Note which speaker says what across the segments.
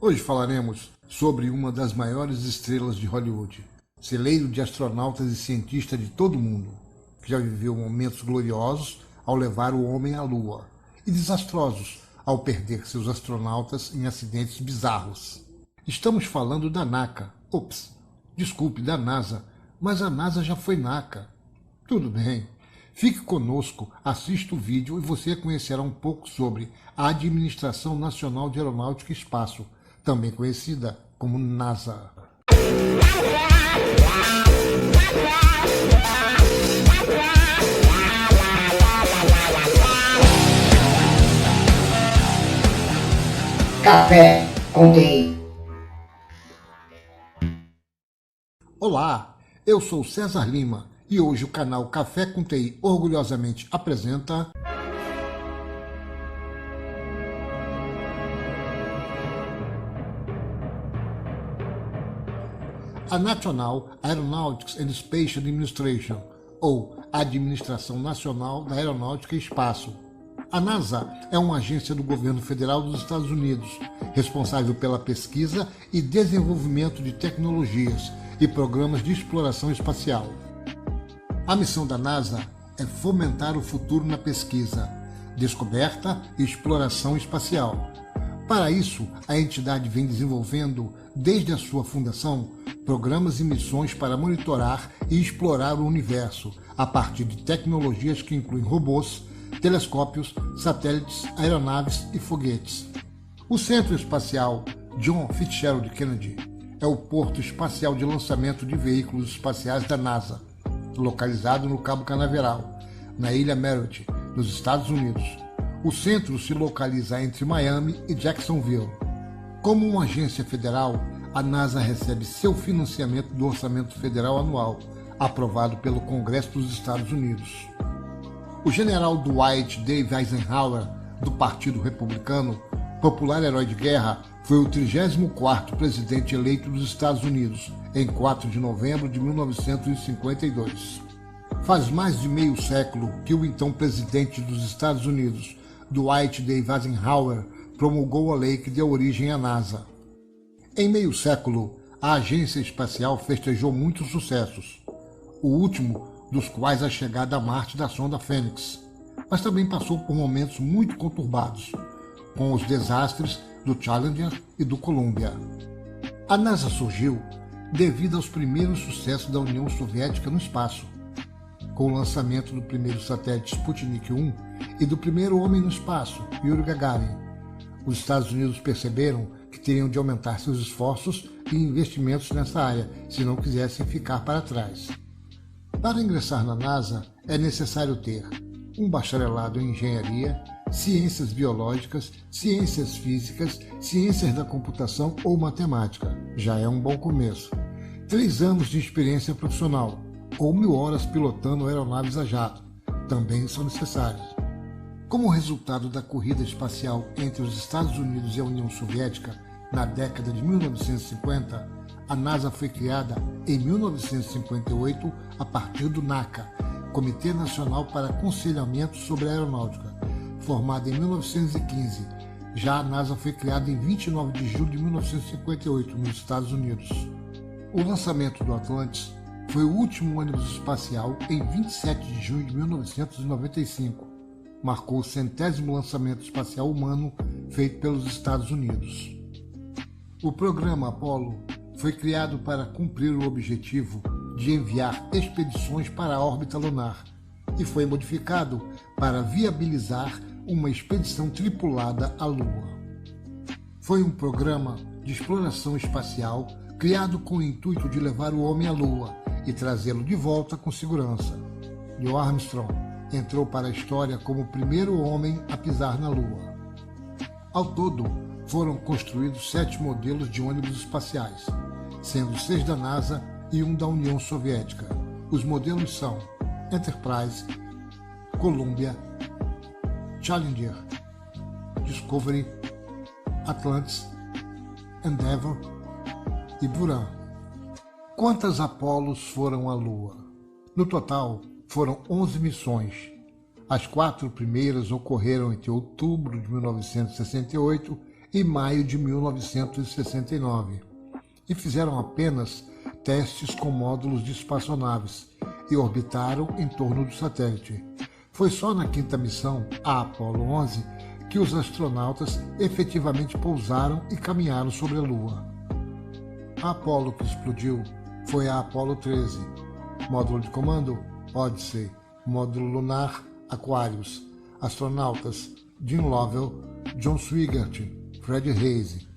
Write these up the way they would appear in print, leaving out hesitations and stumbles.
Speaker 1: Hoje falaremos sobre uma das maiores estrelas de Hollywood, celeiro de astronautas e cientistas de todo o mundo, que já viveu momentos gloriosos ao levar o homem à Lua e desastrosos ao perder seus astronautas em acidentes bizarros. Estamos falando da NACA. Da NASA, mas a NASA já foi NACA. Tudo bem. Fique conosco, assista o vídeo e você conhecerá um pouco sobre a Administração Nacional de Aeronáutica e Espaço, também conhecida como NASA.
Speaker 2: Café com TI.
Speaker 1: Olá, eu sou César Lima e hoje o canal Café com TI orgulhosamente apresenta a National Aeronautics and Space Administration, ou Administração Nacional da Aeronáutica e Espaço. A NASA é uma agência do governo federal dos Estados Unidos, responsável pela pesquisa e desenvolvimento de tecnologias e programas de exploração espacial. A missão da NASA é fomentar o futuro na pesquisa, descoberta e exploração espacial. Para isso, a entidade vem desenvolvendo, desde a sua fundação, programas e missões para monitorar e explorar o universo, a partir de tecnologias que incluem robôs, telescópios, satélites, aeronaves e foguetes. O Centro Espacial John Fitzgerald Kennedy é o porto espacial de lançamento de veículos espaciais da NASA, localizado no Cabo Canaveral, na Ilha Merritt, nos Estados Unidos. O centro se localiza entre Miami e Jacksonville. Como uma agência federal, a NASA recebe seu financiamento do Orçamento Federal Anual, aprovado pelo Congresso dos Estados Unidos. O general Dwight D. Eisenhower, do Partido Republicano, popular herói de guerra, foi o 34º presidente eleito dos Estados Unidos, em 4 de novembro de 1952. Faz mais de meio século que o então presidente dos Estados Unidos, Dwight D. Eisenhower, promulgou a lei que deu origem à NASA. Em meio século, a agência espacial festejou muitos sucessos, o último dos quais a chegada a Marte da sonda Fênix, mas também passou por momentos muito conturbados, com os desastres do Challenger e do Columbia. A NASA surgiu devido aos primeiros sucessos da União Soviética no espaço, com o lançamento do primeiro satélite Sputnik 1 e do primeiro homem no espaço, Yuri Gagarin. Os Estados Unidos perceberam que teriam de aumentar seus esforços e investimentos nessa área, se não quisessem ficar para trás. Para ingressar na NASA, é necessário ter um bacharelado em engenharia, ciências biológicas, ciências físicas, ciências da computação ou matemática. Já é um bom começo. 3 anos de experiência profissional, ou 1000 horas pilotando aeronaves a jato, também são necessárias. Como resultado da corrida espacial entre os Estados Unidos e a União Soviética, na década de 1950, a NASA foi criada em 1958 a partir do NACA, Comitê Nacional para Aconselhamento sobre a Aeronáutica, formado em 1915. Já a NASA foi criada em 29 de julho de 1958, nos Estados Unidos. O lançamento do Atlantis foi o último ônibus espacial em 27 de junho de 1995. Marcou o 100º lançamento espacial humano feito pelos Estados Unidos. O programa Apollo foi criado para cumprir o objetivo de enviar expedições para a órbita lunar e foi modificado para viabilizar uma expedição tripulada à Lua. Foi um programa de exploração espacial criado com o intuito de levar o homem à Lua e trazê-lo de volta com segurança. Neil Armstrong entrou para a história como o primeiro homem a pisar na Lua. Ao todo, foram construídos 7 modelos de ônibus espaciais, sendo 6 da NASA e 1 da União Soviética. Os modelos são Enterprise, Columbia, Challenger, Discovery, Atlantis, Endeavour e Buran. Quantas Apolos foram à Lua? No total, foram 11 missões. As 4 primeiras ocorreram entre outubro de 1968 e maio de 1969, e fizeram apenas testes com módulos de espaçonaves e orbitaram em torno do satélite. Foi só na quinta missão, a Apollo 11, que os astronautas efetivamente pousaram e caminharam sobre a Lua. A Apollo que explodiu foi a Apollo 13. Módulo de comando, Odyssey. Módulo lunar, Aquarius. Astronautas, Jim Lovell, John Swigert, Fred Haise.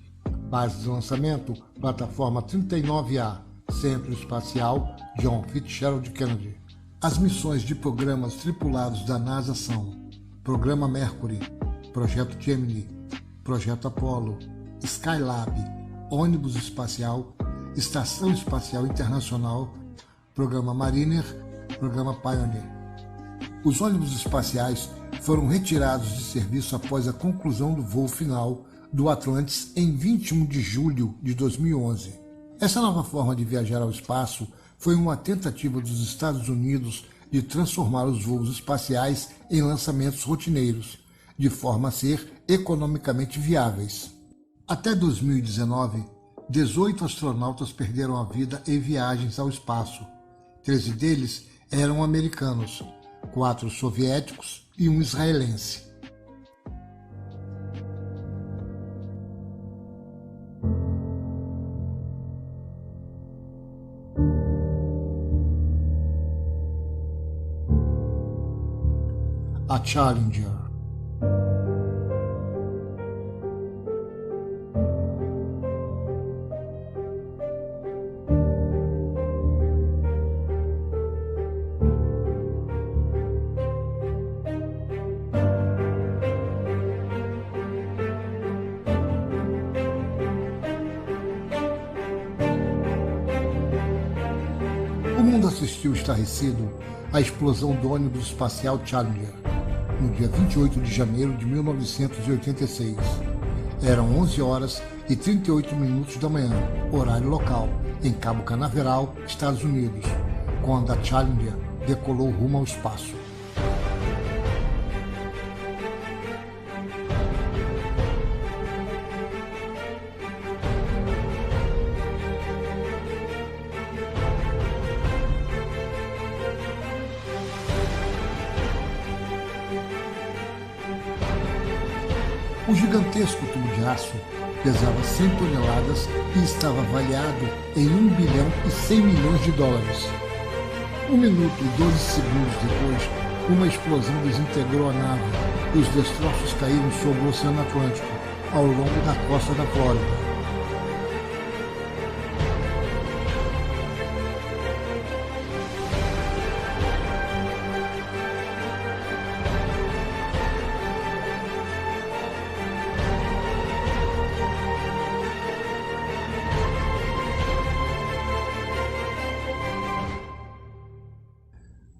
Speaker 1: Base de lançamento, plataforma 39A, Centro Espacial John Fitzgerald Kennedy. As missões de programas tripulados da NASA são Programa Mercury, Projeto Gemini, Projeto Apollo, Skylab, Ônibus Espacial, Estação Espacial Internacional, Programa Mariner, Programa Pioneer. Os ônibus espaciais foram retirados de serviço após a conclusão do voo final do Atlantis em 21 de julho de 2011. Essa nova forma de viajar ao espaço foi uma tentativa dos Estados Unidos de transformar os voos espaciais em lançamentos rotineiros, de forma a ser economicamente viáveis. Até 2019, 18 astronautas perderam a vida em viagens ao espaço. 13 deles eram americanos, 4 soviéticos e um israelense. A Challenger. O mundo assistiu estarrecido à explosão do ônibus espacial Challenger, no dia 28 de janeiro de 1986. Eram 11 horas e 38 minutos da manhã, horário local, em Cabo Canaveral, Estados Unidos, quando a Challenger decolou rumo ao espaço. O gigantesco tubo de aço pesava 100 toneladas e estava avaliado em 1 bilhão e 100 milhões de dólares. 1 minuto e 12 segundos depois, uma explosão desintegrou a nave e os destroços caíram sobre o Oceano Atlântico, ao longo da costa da Flórida.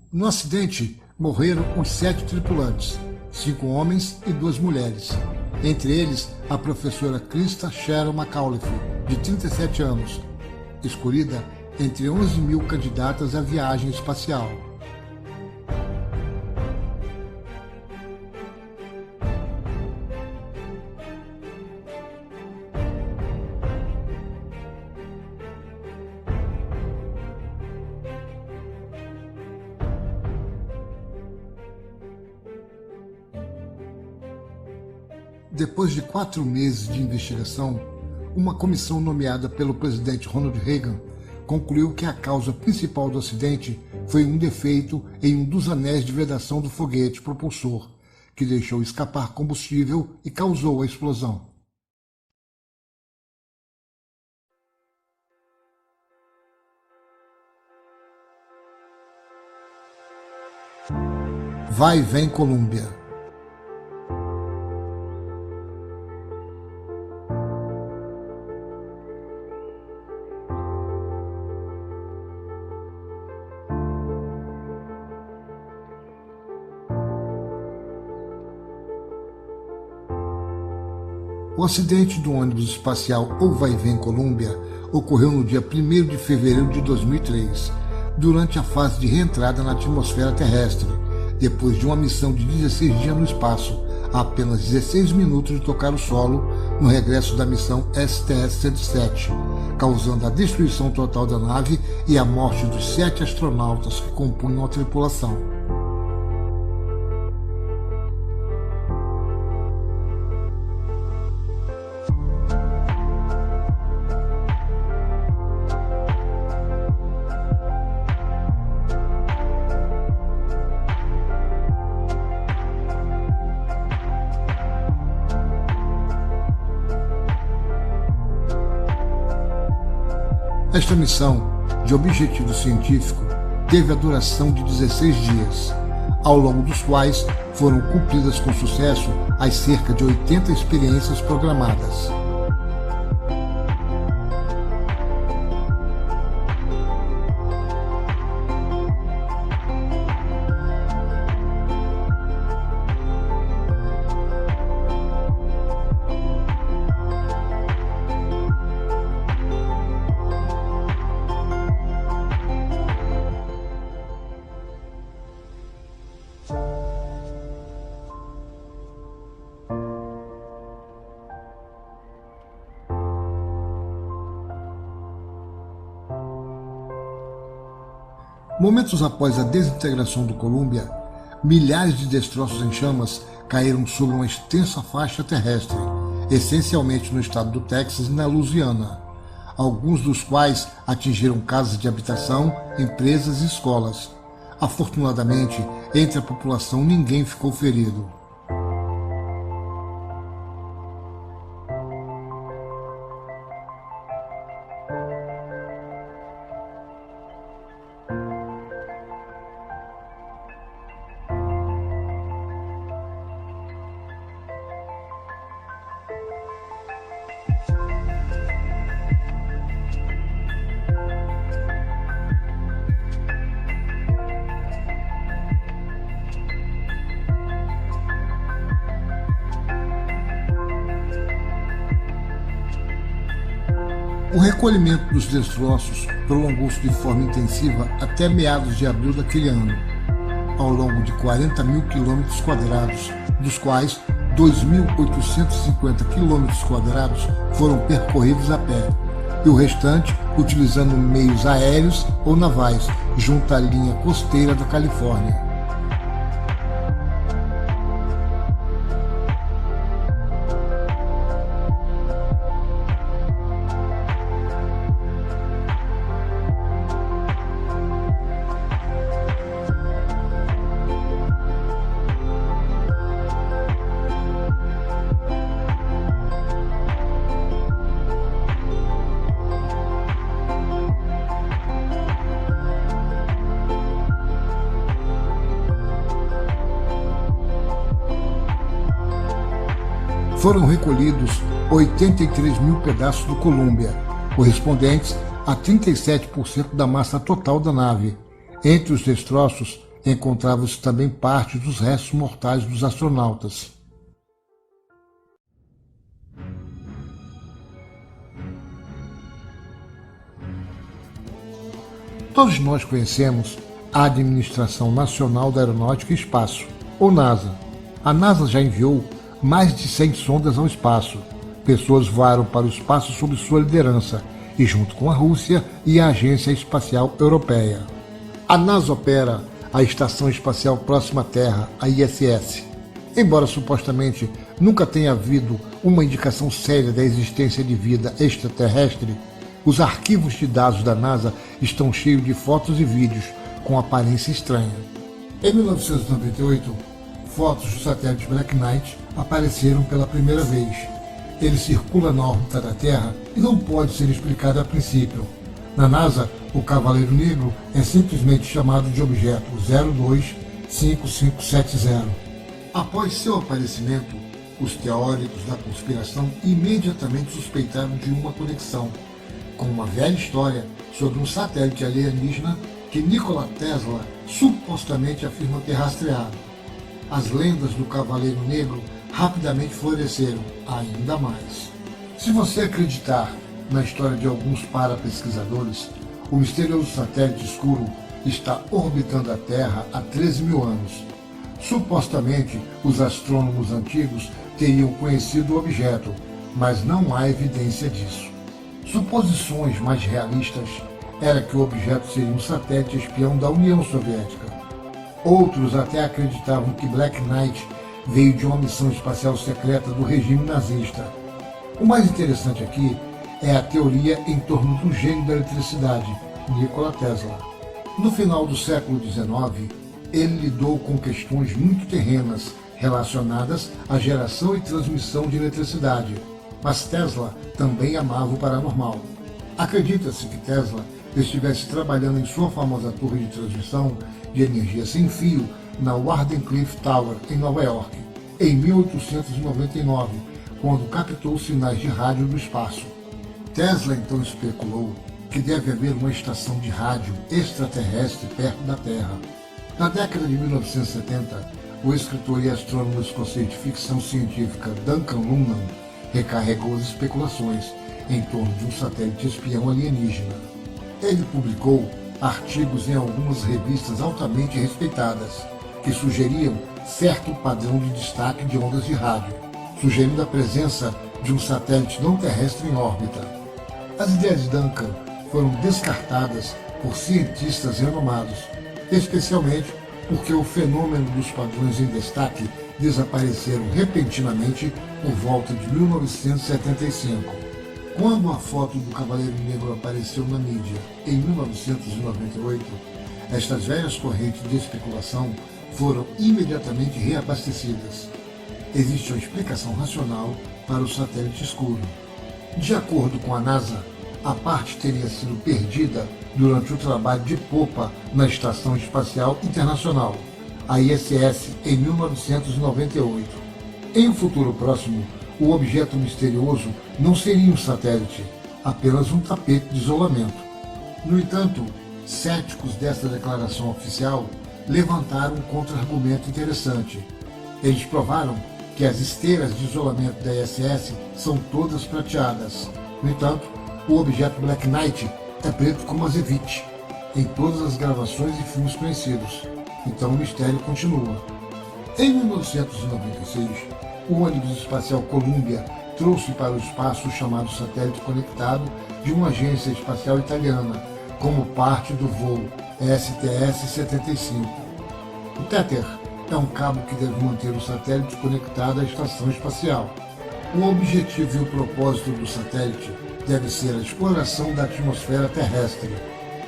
Speaker 1: No acidente, morreram os 7 tripulantes, 5 homens e 2 mulheres. Entre eles, a professora Krista Sharon McAuliffe, de 37 anos, escolhida entre 11 mil candidatas à viagem espacial. Depois de 4 meses de investigação, uma comissão nomeada pelo presidente Ronald Reagan concluiu que a causa principal do acidente foi um defeito em um dos anéis de vedação do foguete propulsor, que deixou escapar combustível e causou a explosão. Vai e vem Columbia. O acidente do ônibus espacial ou Vai-Vem Columbia ocorreu no dia 1º de fevereiro de 2003, durante a fase de reentrada na atmosfera terrestre, depois de uma missão de 16 dias no espaço, a apenas 16 minutos de tocar o solo no regresso da missão STS-107, causando a destruição total da nave e a morte dos 7 astronautas que compunham a tripulação. Esta missão, de objetivo científico, teve a duração de 16 dias, ao longo dos quais foram cumpridas com sucesso as cerca de 80 experiências programadas. Momentos após a desintegração do Columbia, milhares de destroços em chamas caíram sobre uma extensa faixa terrestre, essencialmente no estado do Texas e na Louisiana, alguns dos quais atingiram casas de habitação, empresas e escolas. Afortunadamente, entre a população ninguém ficou ferido. O recolhimento dos destroços prolongou-se de forma intensiva até meados de abril daquele ano, ao longo de 40 mil quilômetros quadrados, dos quais 2.850 quilômetros quadrados foram percorridos a pé, e o restante utilizando meios aéreos ou navais, junto à linha costeira da Califórnia. Foram recolhidos 83 mil pedaços do Columbia, correspondentes a 37% da massa total da nave. Entre os destroços encontravam-se também parte dos restos mortais dos astronautas. Todos nós conhecemos a Administração Nacional da Aeronáutica e Espaço, ou NASA. A NASA já enviou mais de 100 sondas ao espaço. Pessoas voaram para o espaço sob sua liderança, e junto com a Rússia e a Agência Espacial Europeia. A NASA opera a Estação Espacial Próxima à Terra, a ISS. Embora supostamente nunca tenha havido uma indicação séria da existência de vida extraterrestre, os arquivos de dados da NASA estão cheios de fotos e vídeos com aparência estranha. Em 1998, fotos do satélite Black Knight apareceram pela primeira vez. Ele circula na órbita da Terra e não pode ser explicado a princípio. Na NASA, o Cavaleiro Negro é simplesmente chamado de objeto 025570. Após seu aparecimento, os teóricos da conspiração imediatamente suspeitaram de uma conexão com uma velha história sobre um satélite alienígena que Nikola Tesla supostamente afirma ter rastreado. As lendas do Cavaleiro Negro rapidamente floresceram ainda mais. Se você acreditar na história de alguns parapesquisadores, o misterioso satélite escuro está orbitando a Terra há 13 mil anos. Supostamente, os astrônomos antigos teriam conhecido o objeto, mas não há evidência disso. Suposições mais realistas era que o objeto seria um satélite espião da União Soviética. Outros até acreditavam que Black Knight veio de uma missão espacial secreta do regime nazista. O mais interessante aqui é a teoria em torno do gênio da eletricidade, Nikola Tesla. No final do século XIX, ele lidou com questões muito terrenas relacionadas à geração e transmissão de eletricidade, mas Tesla também amava o paranormal. Acredita-se que Tesla estivesse trabalhando em sua famosa torre de transmissão de energia sem fio na Wardenclyffe Tower, em Nova York, em 1899, quando captou sinais de rádio do espaço. Tesla então especulou que deve haver uma estação de rádio extraterrestre perto da Terra. Na década de 1970, o escritor e astrônomo escocês de ficção científica Duncan Lumnan recarregou as especulações em torno de um satélite espião alienígena. Ele publicou artigos em algumas revistas altamente respeitadas, que sugeriam certo padrão de destaque de ondas de rádio, sugerindo a presença de um satélite não terrestre em órbita. As ideias de Duncan foram descartadas por cientistas renomados, especialmente porque o fenômeno dos padrões em destaque desapareceram repentinamente por volta de 1975. Quando a foto do Cavaleiro Negro apareceu na mídia em 1998, estas velhas correntes de especulação foram imediatamente reabastecidas. Existe uma explicação racional para o satélite escuro. De acordo com a NASA, a parte teria sido perdida durante o trabalho de popa na Estação Espacial Internacional, a ISS, em 1998. Em um futuro próximo, o objeto misterioso não seria um satélite, apenas um tapete de isolamento. No entanto, céticos desta declaração oficial levantaram um contra-argumento interessante. Eles provaram que as esteiras de isolamento da ISS são todas prateadas. No entanto, o objeto Black Knight é preto como azeite em todas as gravações e filmes conhecidos. Então o mistério continua. Em 1996, o ônibus espacial Columbia trouxe para o espaço o chamado satélite conectado de uma agência espacial italiana, como parte do voo STS-75. O Tether é um cabo que deve manter o satélite conectado à estação espacial. O objetivo e o propósito do satélite deve ser a exploração da atmosfera terrestre.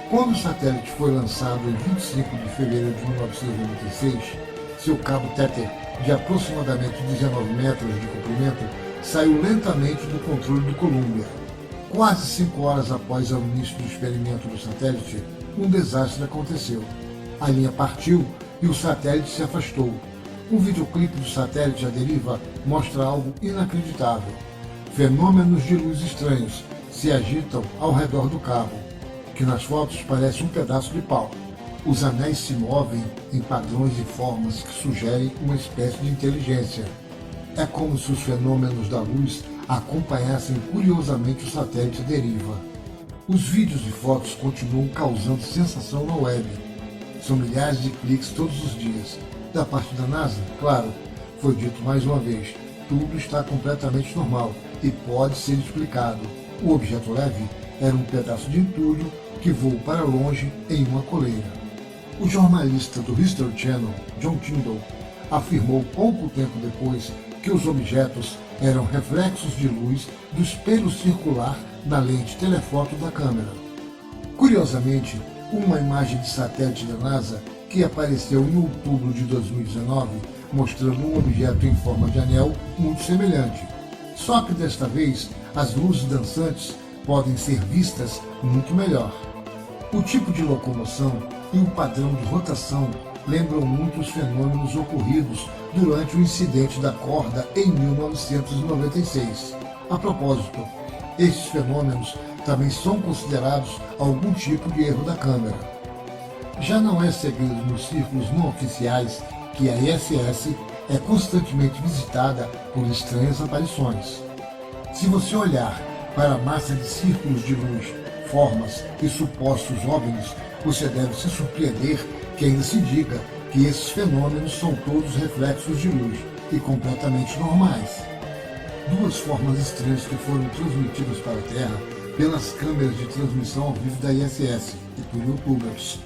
Speaker 1: Quando o satélite foi lançado em 25 de fevereiro de 1996, seu cabo Tether, de aproximadamente 19 metros de comprimento, saiu lentamente do controle do Columbia. Quase 5 horas após o início do experimento do satélite, um desastre aconteceu. A linha partiu e o satélite se afastou. Um videoclipe do satélite à deriva mostra algo inacreditável. Fenômenos de luz estranhos se agitam ao redor do cabo, que nas fotos parece um pedaço de pau. Os anéis se movem em padrões e formas que sugerem uma espécie de inteligência. É como se os fenômenos da luz acompanhassem curiosamente o satélite à deriva. Os vídeos e fotos continuam causando sensação na web. São milhares de cliques todos os dias. Da parte da NASA, claro, foi dito mais uma vez, tudo está completamente normal e pode ser explicado. O objeto leve era um pedaço de entulho que voou para longe em uma coleira. O jornalista do History Channel, John Tyndall, afirmou pouco tempo depois que os objetos eram reflexos de luz do espelho circular na lente telefoto da câmera. Curiosamente, uma imagem de satélite da NASA que apareceu em outubro de 2019 mostrando um objeto em forma de anel muito semelhante. Só que desta vez as luzes dançantes podem ser vistas muito melhor. O tipo de locomoção e o padrão de rotação lembram muito os fenômenos ocorridos durante o incidente da corda em 1996. A propósito, estes fenômenos também são considerados algum tipo de erro da câmera. Já não é segredo nos círculos não oficiais que a ISS é constantemente visitada por estranhas aparições. Se você olhar para a massa de círculos de luz, formas e supostos OVNIs, você deve se surpreender que ainda se diga que esses fenômenos são todos reflexos de luz e completamente normais. Duas formas estranhas que foram transmitidas para a Terra pelas câmeras de transmissão ao vivo da ISS e por youtubers.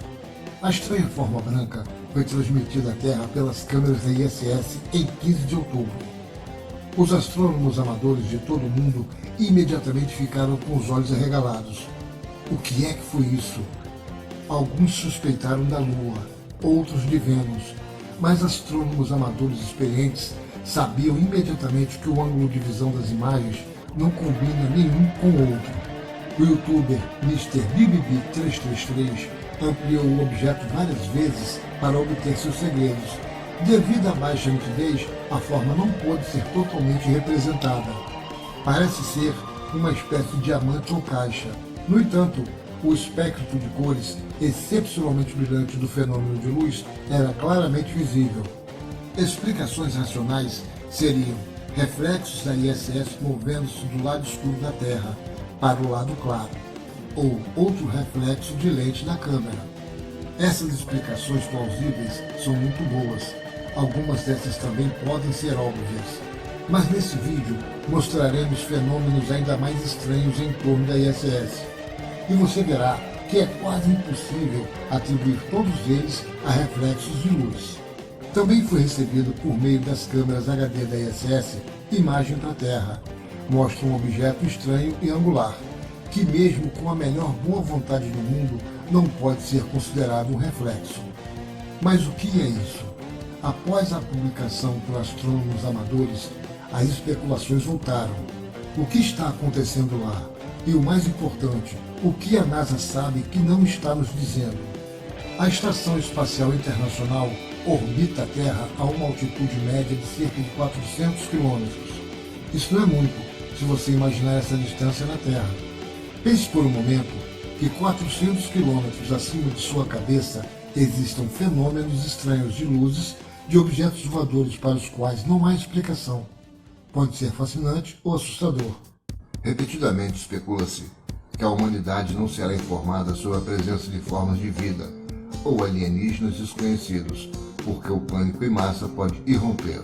Speaker 1: A estranha forma branca foi transmitida à Terra pelas câmeras da ISS em 15 de outubro. Os astrônomos amadores de todo o mundo imediatamente ficaram com os olhos arregalados. O que é que foi isso? Alguns suspeitaram da Lua, outros de Vênus, mas astrônomos amadores experientes sabiam imediatamente que o ângulo de visão das imagens não combina nenhum com o outro. O youtuber MrBBB333 ampliou o objeto várias vezes para obter seus segredos. Devido à baixa nitidez, a forma não pode ser totalmente representada. Parece ser uma espécie de diamante ou caixa. No entanto, o espectro de cores excepcionalmente brilhante do fenômeno de luz era claramente visível. Explicações racionais seriam reflexos da ISS movendo-se do lado escuro da Terra para o lado claro, ou outro reflexo de lente da câmera. Essas explicações plausíveis são muito boas. Algumas dessas também podem ser óbvias. Mas nesse vídeo mostraremos fenômenos ainda mais estranhos em torno da ISS. E você verá que é quase impossível atribuir todos eles a reflexos de luz. Também foi recebido por meio das câmeras HD da ISS imagem da Terra. Mostra um objeto estranho e angular, que mesmo com a melhor boa vontade do mundo não pode ser considerado um reflexo. Mas o que é isso? Após a publicação por astrônomos amadores, as especulações voltaram. O que está acontecendo lá? E o mais importante, o que a NASA sabe que não está nos dizendo? A Estação Espacial Internacional orbita a Terra a uma altitude média de cerca de 400 km. Isso não é muito, se você imaginar essa distância na Terra. Pense por um momento que 400 km acima de sua cabeça existam fenômenos estranhos de luzes de objetos voadores para os quais não há explicação. Pode ser fascinante ou assustador.
Speaker 2: Repetidamente especula-se que a humanidade não será informada sobre a presença de formas de vida ou alienígenas desconhecidos, porque o pânico em massa pode irromper.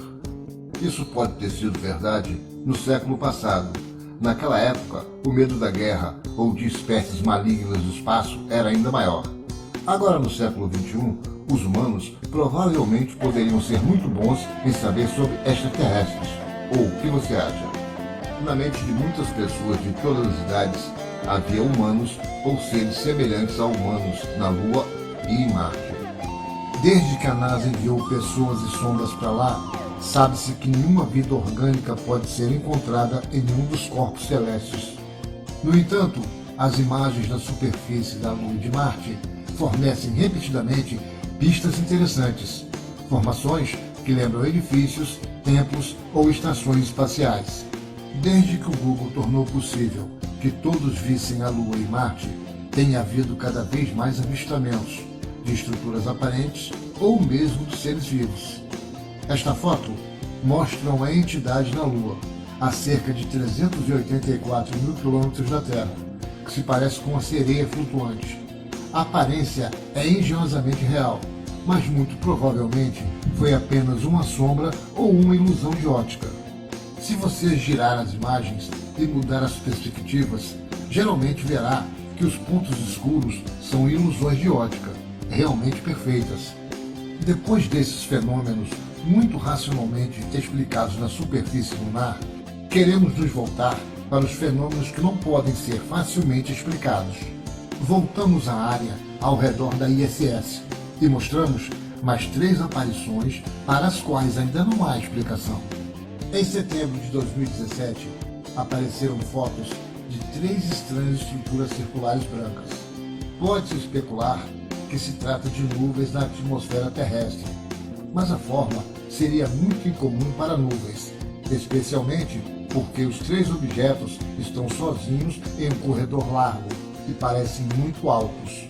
Speaker 2: Isso pode ter sido verdade no século passado. Naquela época, o medo da guerra ou de espécies malignas do espaço era ainda maior. Agora, no século XXI, os humanos provavelmente poderiam ser muito bons em saber sobre extraterrestres. Ou o que você acha? Na mente de muitas pessoas de todas as idades, havia humanos ou seres semelhantes a humanos na Lua e em Marte. Desde que a NASA enviou pessoas e sondas para lá, sabe-se que nenhuma vida orgânica pode ser encontrada em nenhum dos corpos celestes. No entanto, as imagens da superfície da Lua e de Marte fornecem repetidamente pistas interessantes, formações que lembram edifícios, templos ou estações espaciais. Desde que o Google tornou possível que todos vissem a Lua e Marte, tem havido cada vez mais avistamentos de estruturas aparentes ou mesmo de seres vivos. Esta foto mostra uma entidade na Lua, a cerca de 384 mil quilômetros da Terra, que se parece com uma sereia flutuante. A aparência é engenhosamente real, mas muito provavelmente foi apenas uma sombra ou uma ilusão de ótica. Se você girar as imagens e mudar as perspectivas, geralmente verá que os pontos escuros são ilusões de ótica, realmente perfeitas. Depois desses fenômenos muito racionalmente explicados na superfície lunar, queremos nos voltar para os fenômenos que não podem ser facilmente explicados. Voltamos à área ao redor da ISS e mostramos mais 3 aparições para as quais ainda não há explicação. Em setembro de 2017, apareceram fotos de 3 estranhas estruturas circulares brancas. Pode-se especular que se trata de nuvens na atmosfera terrestre, mas a forma seria muito incomum para nuvens, especialmente porque os 3 objetos estão sozinhos em um corredor largo e parecem muito altos.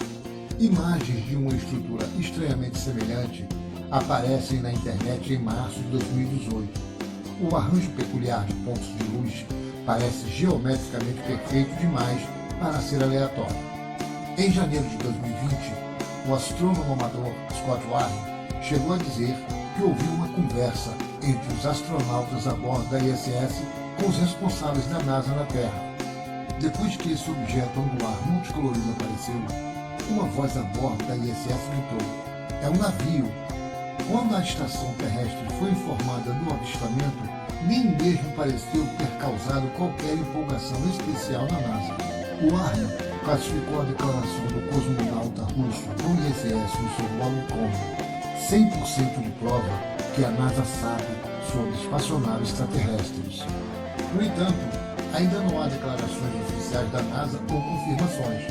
Speaker 2: Imagens de uma estrutura estranhamente semelhante aparecem na internet em março de 2018. O arranjo peculiar de pontos de luz parece geometricamente perfeito demais para ser aleatório. Em janeiro de 2020, o astrônomo amador Scott Warren
Speaker 1: chegou a dizer que ouviu uma conversa entre os astronautas a bordo da ISS com os responsáveis da NASA na Terra. Depois que esse objeto angular multicolorido apareceu, uma voz a bordo da ISS gritou: "É um navio!" Quando a estação terrestre foi informada do avistamento, nem mesmo pareceu ter causado qualquer empolgação especial na NASA. O ARMA classificou a declaração do cosmonauta russo do ISS no seu blog como 100% de prova que a NASA sabe sobre espaçonaves extraterrestres. No entanto, ainda não há declarações oficiais da NASA ou confirmações,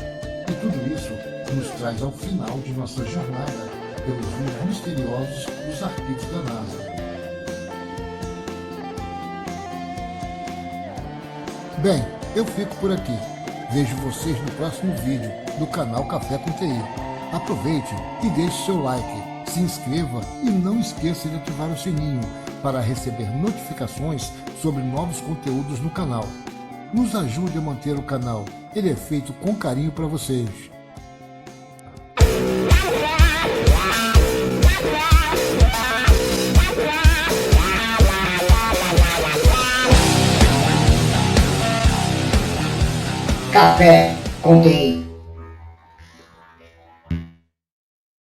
Speaker 1: e tudo isso nos traz ao final de nossa jornada pelos rios misteriosos dos arquivos da NASA. Bem, eu fico por aqui. Vejo vocês no próximo vídeo do canal Café com TI. Aproveite e deixe seu like, se inscreva e não esqueça de ativar o sininho para receber notificações sobre novos conteúdos no canal. Nos ajude a manter o canal, ele é feito com carinho para vocês.
Speaker 3: Café com TI.